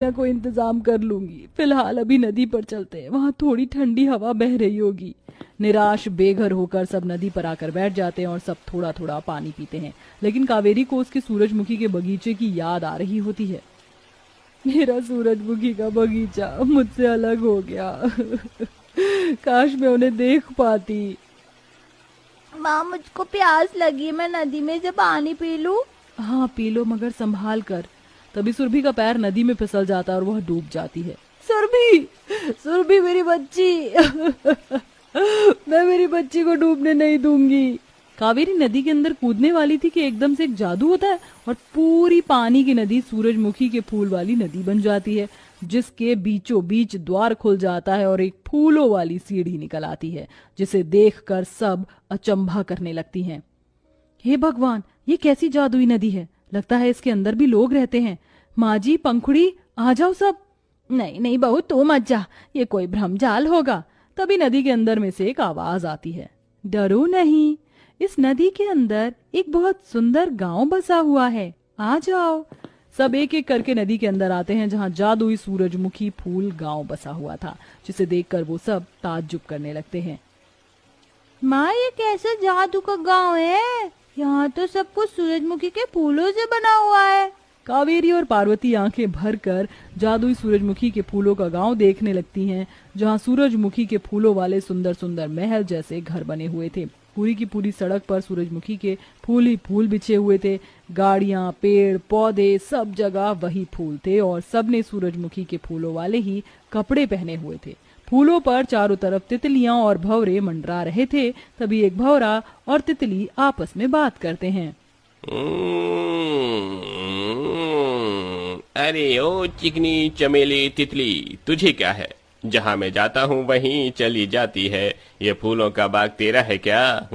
को इंतजाम कर लूंगी। फिलहाल अभी नदी पर चलते हैं, वहां थोड़ी ठंडी हवा बह रही होगी। निराश बेघर होकर सब नदी पर आकर बैठ जाते हैं और सब थोड़ा थोड़ा पानी पीते हैं। लेकिन कावेरी को उसके सूरजमुखी के बगीचे की याद आ रही होती है। मेरा सूरजमुखी का बगीचा मुझसे अलग हो गया। काश मैं उन्हें देख पाती। माँ, मुझको प्यास लगी, मैं नदी में से पानी पी लूं? हाँ पी लो, मगर संभाल कर। तभी सुरभि का पैर नदी में फिसल जाता है और वह डूब जाती है। सुरभि, सुरभि मेरी बच्ची। मैं मेरी बच्ची को डूबने नहीं दूंगी। कावेरी नदी के अंदर कूदने वाली थी कि एकदम से एक जादू होता है और पूरी पानी की नदी सूरजमुखी के फूल वाली नदी बन जाती है, जिसके बीचों बीच द्वार खुल जाता है और एक फूलों वाली सीढ़ी निकल आती है, जिसे देखकर सब अचंभा करने लगती हैं। हे भगवान, ये कैसी जादुई नदी है? लगता है इसके अंदर भी लोग रहते हैं। माँ जी, पंखुड़ी, आ जाओ सब। नहीं नहीं बहू, तू मत जा, ये कोई भ्रमजाल होगा। तभी नदी के अंदर में से एक आवाज आती है। डरो नहीं, इस नदी के अंदर एक बहुत सुंदर गांव बसा हुआ है, आ जाओ। सब एक एक करके नदी के अंदर आते हैं, जहां जादुई सूरजमुखी फूल गांव बसा हुआ था, जिसे देखकर वो सब ताज्जुब करने लगते हैं। माँ, ये कैसे जादू का गांव है? यहाँ तो सब कुछ सूरजमुखी के फूलों से बना हुआ है। कावेरी और पार्वती आंखें भरकर जादुई सूरजमुखी के फूलों का गांव देखने लगती हैं, जहां सूरजमुखी के फूलों वाले सुंदर सुंदर महल जैसे घर बने हुए थे। पूरी की पूरी सड़क पर सूरजमुखी के फूल ही फूल बिछे हुए थे। गाड़ियां, पेड़ पौधे, सब जगह वही फूल थे और सबने सूरजमुखी के फूलों वाले ही कपड़े पहने हुए थे। फूलों पर चारों तरफ तितलियां और भंवरे मंडरा रहे थे। तभी एक भंवरा और तितली आपस में बात करते हैं। अरे ओ चिकनी चमेली तितली, तुझे क्या है? जहाँ मैं जाता हूँ वहीं चली जाती है। ये फूलों का बाग तेरा है क्या?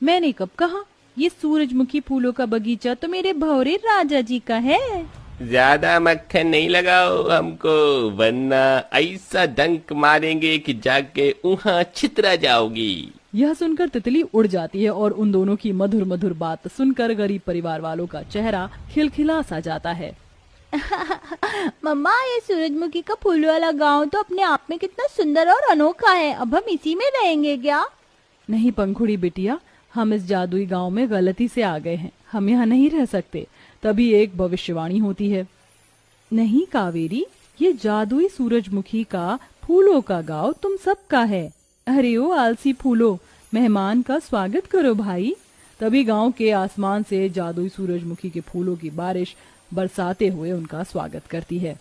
मैंने कब कहा? ये सूरजमुखी फूलों का बगीचा तो मेरे भंवरे राजा जी का है। ज्यादा मक्खन नहीं लगाओ हमको, वरना ऐसा डंक मारेंगे कि जाके वहाँ छितरा जाओगी। यह सुनकर तितली उड़ जाती है और उन दोनों की मधुर मधुर बात सुनकर गरीब परिवार वालों का चेहरा खिलखिला सा जाता है। मम्मा, ये सूरजमुखी का फूल वाला गांव तो अपने आप में कितना सुंदर और अनोखा है। अब हम इसी में रहेंगे क्या? नहीं पंखुड़ी बिटिया, हम इस जादुई गांव में गलती से आ गए हैं, हम यहाँ नहीं रह सकते। तभी एक भविष्यवाणी होती है। नहीं कावेरी, ये जादुई सूरजमुखी का फूलों का गांव तुम सबका है। अरे ओ आलसी फूलो, मेहमान का स्वागत करो भाई। तभी गांव के आसमान से जादुई सूरजमुखी के फूलों की बारिश बरसाते हुए उनका स्वागत करती है।